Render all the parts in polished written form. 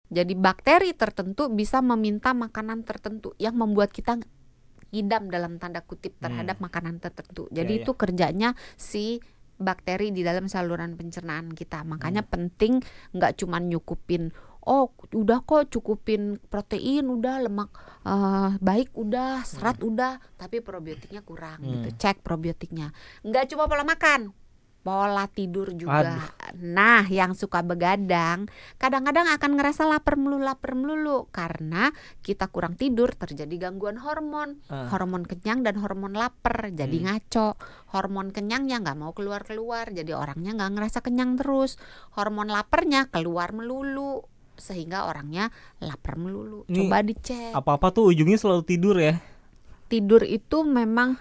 Jadi bakteri tertentu bisa meminta makanan tertentu yang membuat kita ngidam dalam tanda kutip terhadap makanan tertentu. Jadi itu kerjanya si bakteri di dalam saluran pencernaan kita. Makanya penting nggak cuma nyukupin, oh udah kok cukupin protein, udah lemak baik, udah serat udah, tapi probiotiknya kurang gitu. Cek probiotiknya. Nggak cuma pola makan, pola tidur juga. Nah, yang suka begadang kadang-kadang akan ngerasa lapar melulu karena kita kurang tidur, terjadi gangguan hormon, hormon kenyang dan hormon lapar, jadi ngaco. Hormon kenyangnya nggak mau keluar, jadi orangnya nggak ngerasa kenyang terus. Hormon laparnya keluar melulu, sehingga orangnya lapar melulu. Coba dicek. Apa-apa tuh ujungnya selalu tidur ya? Tidur itu memang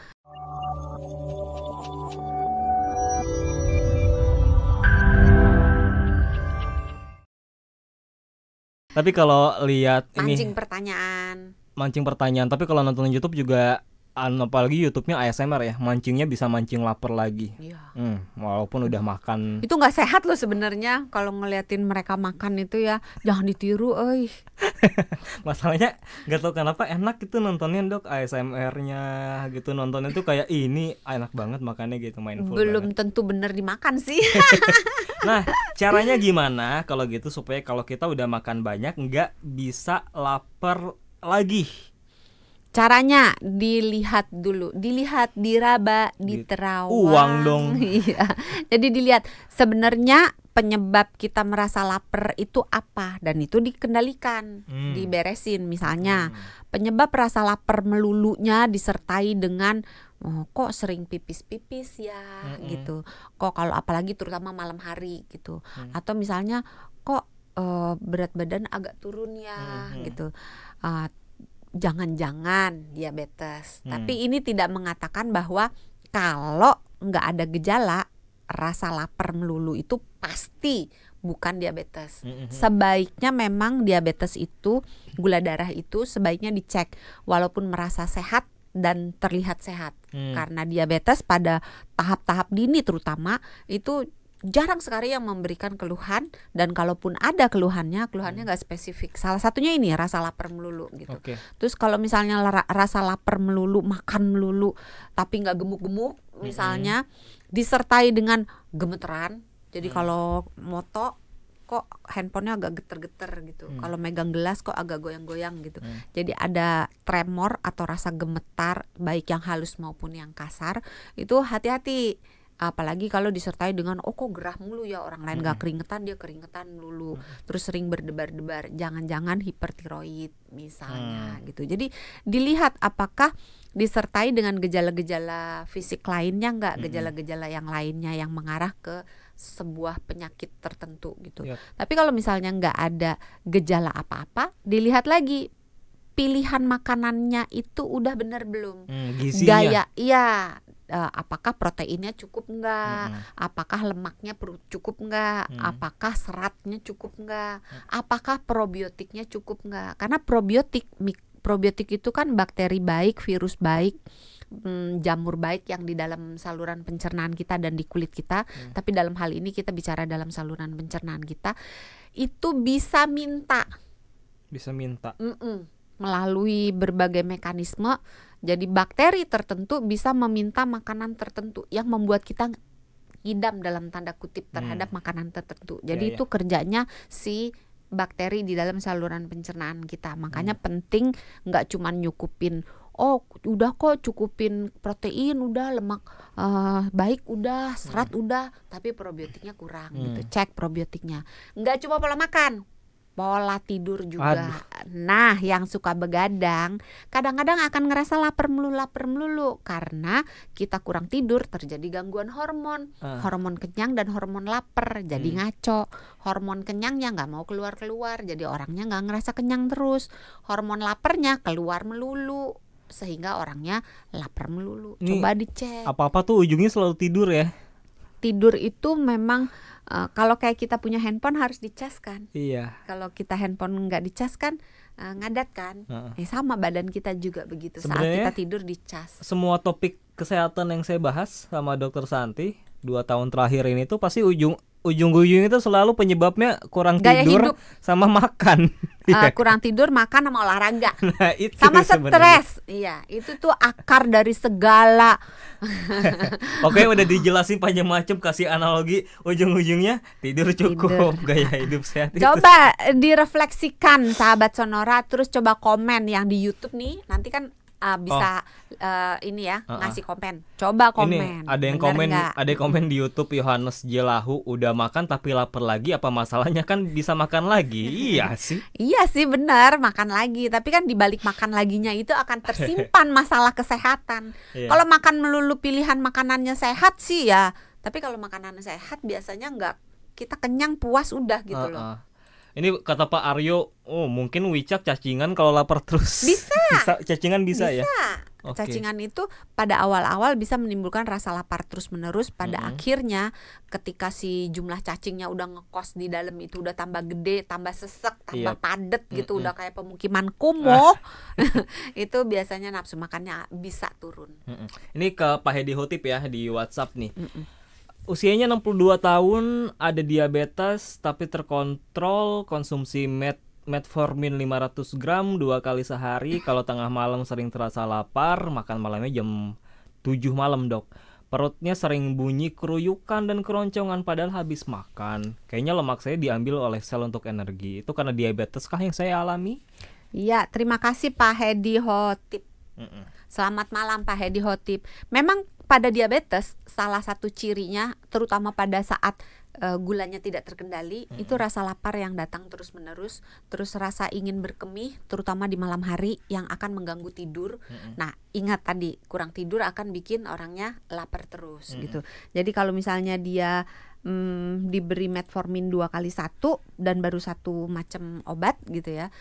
Tapi kalau lihat ini mancing pertanyaan. Tapi kalau nonton YouTube juga, apalagi YouTube-nya ASMR ya, mancingnya bisa mancing lapar lagi. Iya. Walaupun udah makan. Itu nggak sehat loh sebenarnya kalau ngeliatin mereka makan itu ya, jangan ditiru, Masalahnya nggak tahu kenapa enak gitu nontonnya, Dok, ASMR-nya gitu, nontonnya tuh kayak ini enak banget makannya gitu, mindful. Belum banget. tentu bener dimakan sih. Nah, caranya gimana kalau gitu supaya kalau kita udah makan banyak nggak bisa lapar lagi? Caranya dilihat dulu, diraba, diterawang. Uang dong. Iya. Jadi dilihat sebenarnya penyebab kita merasa lapar itu apa, dan itu dikendalikan, diberesin. Misalnya penyebab rasa lapar melulunya disertai dengan kok sering pipis ya gitu. Kok kalau apalagi terutama malam hari gitu. Atau misalnya kok berat badan agak turun ya gitu. Jangan-jangan diabetes. Tapi ini tidak mengatakan bahwa kalau nggak ada gejala rasa lapar melulu itu pasti bukan diabetes. Sebaiknya memang diabetes itu, gula darah itu sebaiknya dicek walaupun merasa sehat dan terlihat sehat. Karena diabetes pada tahap-tahap dini terutama itu jarang sekali yang memberikan keluhan, dan kalaupun ada keluhannya nggak spesifik. Salah satunya ini rasa lapar melulu gitu. Terus kalau misalnya rasa lapar melulu, makan melulu tapi nggak gemuk-gemuk misalnya, disertai dengan gemeteran. Jadi kalau moto kok handphonenya agak geter-geter gitu. Kalau megang gelas kok agak goyang-goyang gitu. Jadi ada tremor atau rasa gemetar baik yang halus maupun yang kasar. Itu hati-hati. Apalagi kalau disertai dengan kok gerah mulu ya, orang lain gak keringetan, dia keringetan melulu, terus sering berdebar-debar, jangan-jangan hipertiroid misalnya gitu. Jadi dilihat apakah disertai dengan gejala-gejala fisik lainnya nggak, gejala-gejala yang lainnya yang mengarah ke sebuah penyakit tertentu gitu. Tapi kalau misalnya nggak ada gejala apa-apa, dilihat lagi pilihan makanannya itu udah benar belum, gizinya. Apakah proteinnya cukup enggak, apakah lemaknya cukup enggak, apakah seratnya cukup enggak, apakah probiotiknya cukup enggak. Karena probiotik itu kan bakteri baik, virus baik, jamur baik yang di dalam saluran pencernaan kita dan di kulit kita. Tapi dalam hal ini kita bicara dalam saluran pencernaan kita, itu bisa minta melalui berbagai mekanisme. Jadi bakteri tertentu bisa meminta makanan tertentu yang membuat kita ngidam dalam tanda kutip terhadap makanan tertentu. Jadi itu kerjanya si bakteri di dalam saluran pencernaan kita. Makanya penting nggak cuma nyukupin, udah kok cukupin protein, udah lemak baik, udah serat udah, tapi probiotiknya kurang gitu. Cek probiotiknya. Nggak cuma pola makan, pola tidur juga. Nah, yang suka begadang kadang-kadang akan ngerasa lapar melulu karena kita kurang tidur, terjadi gangguan hormon, hormon kenyang dan hormon lapar, jadi ngaco. Hormon kenyangnya nggak mau keluar, jadi orangnya nggak ngerasa kenyang terus. Hormon laparnya keluar melulu, sehingga orangnya lapar melulu. Coba dicek. Apa-apa tuh ujungnya selalu tidur ya? Tidur itu memang kalau kayak kita punya handphone harus dicas kan. Iya. Kalau kita handphone nggak dicas kan ngadat kan. Sama badan kita juga begitu. Sebenarnya, saat kita tidur dicas. Semua topik kesehatan yang saya bahas sama Dokter Santi 2 tahun terakhir ini tuh pasti ujung-ujung itu selalu penyebabnya kurang Gaya tidur hidup. sama makan. Kurang tidur, makan, sama olahraga, Nah, itu sama sebenarnya. stres. Iya, itu tuh akar dari segala. Oke, udah dijelasin panjang macam, kasih analogi, ujung-ujungnya tidur cukup, gaya hidup sehat itu. Coba direfleksikan sahabat Sonora, terus coba komen yang di YouTube nih. Nanti kan bisa ini ya, ngasih komen. Coba komen. Ini ada yang bener komen, nggak? ada yang komen di YouTube, Yohanes Jelahu, udah makan tapi lapar lagi, apa masalahnya, kan bisa makan lagi. Iya sih. Iya sih, benar, makan lagi. Tapi kan di balik makan laginya itu akan tersimpan masalah kesehatan. Iya. Kalau makan melulu pilihan makanannya sehat sih ya. Tapi kalau makanannya sehat biasanya nggak, kita kenyang puas udah gitu loh. Ini kata Pak Aryo, oh mungkin Wicak cacingan kalau lapar terus. Bisa. Cacingan bisa ya. Oke. Cacingan itu pada awal-awal bisa menimbulkan rasa lapar terus-menerus. Pada akhirnya ketika si jumlah cacingnya udah ngekos di dalam itu udah tambah gede, tambah sesek, tambah padet gitu, udah kayak pemukiman kumuh. Itu biasanya nafsu makannya bisa turun. Ini ke Pak Hedi Hotip ya di WhatsApp nih. Usianya 62 tahun, ada diabetes tapi terkontrol, konsumsi metformin 500 gram 2 kali sehari. Kalau tengah malam sering terasa lapar, makan malamnya jam 7 malam, Dok. Perutnya sering bunyi keruyukan dan keroncongan padahal habis makan. Kayaknya lemak saya diambil oleh sel untuk energi. Itu karena diabetes kah yang saya alami? Iya, terima kasih Pak Hedi Hotip. Selamat malam Pak Hedi Hotip. Memang pada diabetes salah satu cirinya, terutama pada saat gulanya tidak terkendali, itu rasa lapar yang datang terus-menerus, terus rasa ingin berkemih, terutama di malam hari yang akan mengganggu tidur. Nah, ingat tadi, kurang tidur akan bikin orangnya lapar terus gitu. Jadi kalau misalnya dia diberi metformin 2 kali 1 dan baru 1 macam obat gitu ya,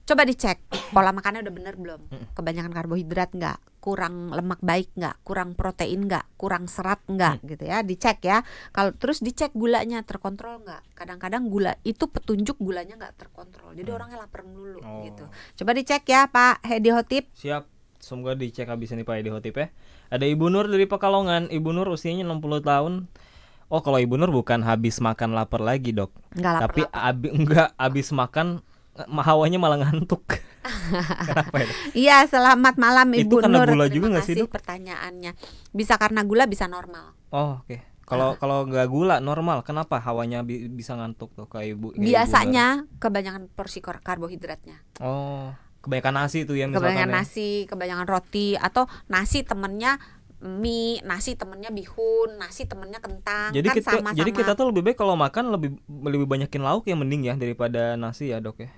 coba dicek pola makannya udah bener belum, kebanyakan karbohidrat nggak, kurang lemak baik nggak, kurang protein nggak, kurang serat nggak gitu ya, dicek ya. Kalau terus dicek gulanya terkontrol nggak, kadang-kadang gula itu petunjuk gulanya nggak terkontrol, jadi orangnya lapar melulu gitu. Coba dicek ya Pak Hedi Hotip. Siap, semoga dicek habis ini Pak Hedi Hotip ya. Ada Ibu Nur dari Pekalongan. Ibu Nur usianya 60 tahun. Oh, kalau Ibu Nur bukan habis makan lapar lagi, Dok. Nggak lapar, tapi habis makan hawanya malah ngantuk. Kenapa ya? Iya, selamat malam Ibu Itu karena Nur. gula Terima juga nggak sih, kasih Dok? pertanyaannya. Bisa karena gula, bisa normal. Oh, oke. Kalau nggak gula normal, kenapa hawanya bisa ngantuk tuh kayak Ibu? Biasanya kebanyakan porsi karbohidratnya. Oh, kebanyakan nasi tuh ya misalkan. Kebanyakan ya. nasi, kebanyakan roti, atau nasi temennya mie, nasi temennya bihun, nasi temennya kentang. Jadi kan sama-sama. jadi kita tuh lebih baik kalau makan lebih banyakin lauk ya, mending ya daripada nasi ya, Dok ya.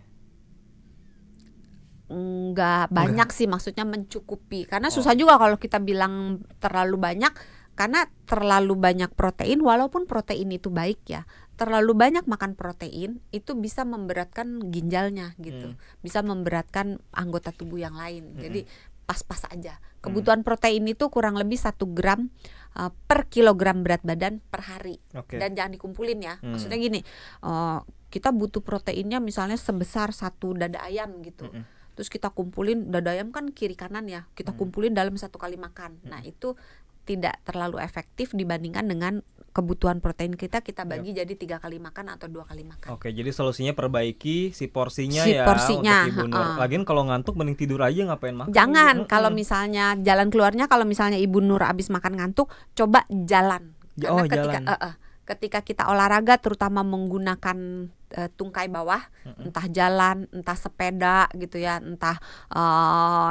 Enggak banyak sih, maksudnya mencukupi. Karena susah juga kalau kita bilang terlalu banyak, karena terlalu banyak protein, walaupun protein itu baik ya, terlalu banyak makan protein itu bisa memberatkan ginjalnya gitu, bisa memberatkan anggota tubuh yang lain. Jadi pas-pas aja. Kebutuhan protein itu kurang lebih 1 gram per kilogram berat badan per hari. Dan jangan dikumpulin ya. Maksudnya gini, kita butuh proteinnya misalnya sebesar 1 dada ayam gitu. Terus kita kumpulin, dada ayam kan kiri kanan ya, kita kumpulin dalam 1 kali makan. Nah, itu tidak terlalu efektif dibandingkan dengan kebutuhan protein kita bagi jadi 3 kali makan atau 2 kali makan. Oke, jadi solusinya perbaiki si porsinya untuk Ibu Nur. Lagian kalau ngantuk mending tidur aja, ngapain makan. Jangan, kalau misalnya jalan keluarnya, kalau misalnya Ibu Nur abis makan ngantuk, coba jalan. Karena ketika kita olahraga, terutama menggunakan tungkai bawah, entah jalan, entah sepeda gitu ya, entah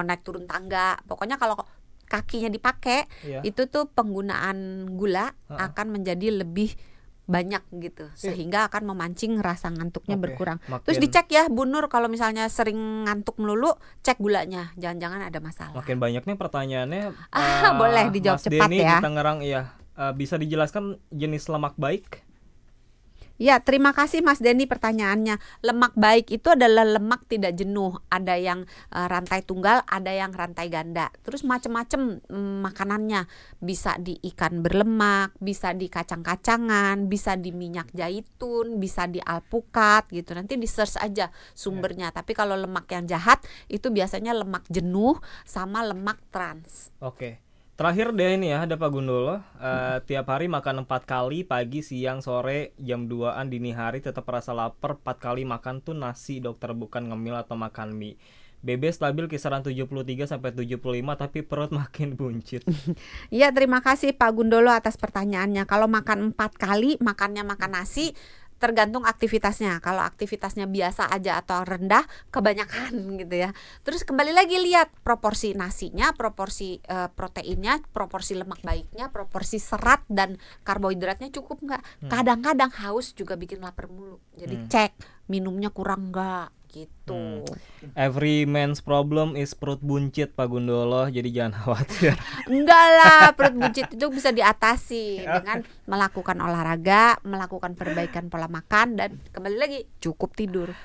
naik turun tangga, pokoknya kalau kakinya dipakai, itu tuh penggunaan gula akan menjadi lebih banyak gitu, sehingga akan memancing rasa ngantuknya berkurang. Terus dicek ya Bu Nur, kalau misalnya sering ngantuk melulu, cek gulanya, jangan-jangan ada masalah. Makin banyak nih pertanyaannya. Boleh dijawab Mas cepat Denny ya. di Tangerang, iya. Bisa dijelaskan jenis lemak baik? Ya, terima kasih Mas Denny pertanyaannya. Lemak baik itu adalah lemak tidak jenuh. Ada yang rantai tunggal, ada yang rantai ganda. Terus macam-macam makanannya. Bisa di ikan berlemak, bisa di kacang-kacangan, bisa di minyak zaitun, bisa di alpukat gitu. Nanti di search aja sumbernya. Tapi kalau lemak yang jahat itu biasanya lemak jenuh sama lemak trans. Oke. Terakhir deh ini ya, ada Pak Gundolo, tiap hari makan 4 kali, pagi, siang, sore, jam 2-an, dini hari, tetap rasa lapar. 4 kali makan tuh nasi dokter, bukan ngemil atau makan mie. BB stabil kisaran 73-75, tapi perut makin buncit. Iya, terima kasih Pak Gundolo atas pertanyaannya. Kalau makan 4 kali, makannya makan nasi, tergantung aktivitasnya. Kalau aktivitasnya biasa aja atau rendah, kebanyakan gitu ya. Terus kembali lagi lihat proporsi nasinya, proporsi proteinnya, proporsi lemak baiknya, proporsi serat dan karbohidratnya cukup nggak. Kadang-kadang haus juga bikin lapar mulu. Jadi cek minumnya kurang nggak gitu. Every man's problem is perut buncit, Pak Gundolo, jadi jangan khawatir. Enggak lah, perut buncit itu bisa diatasi dengan melakukan olahraga, melakukan perbaikan pola makan, dan kembali lagi cukup tidur.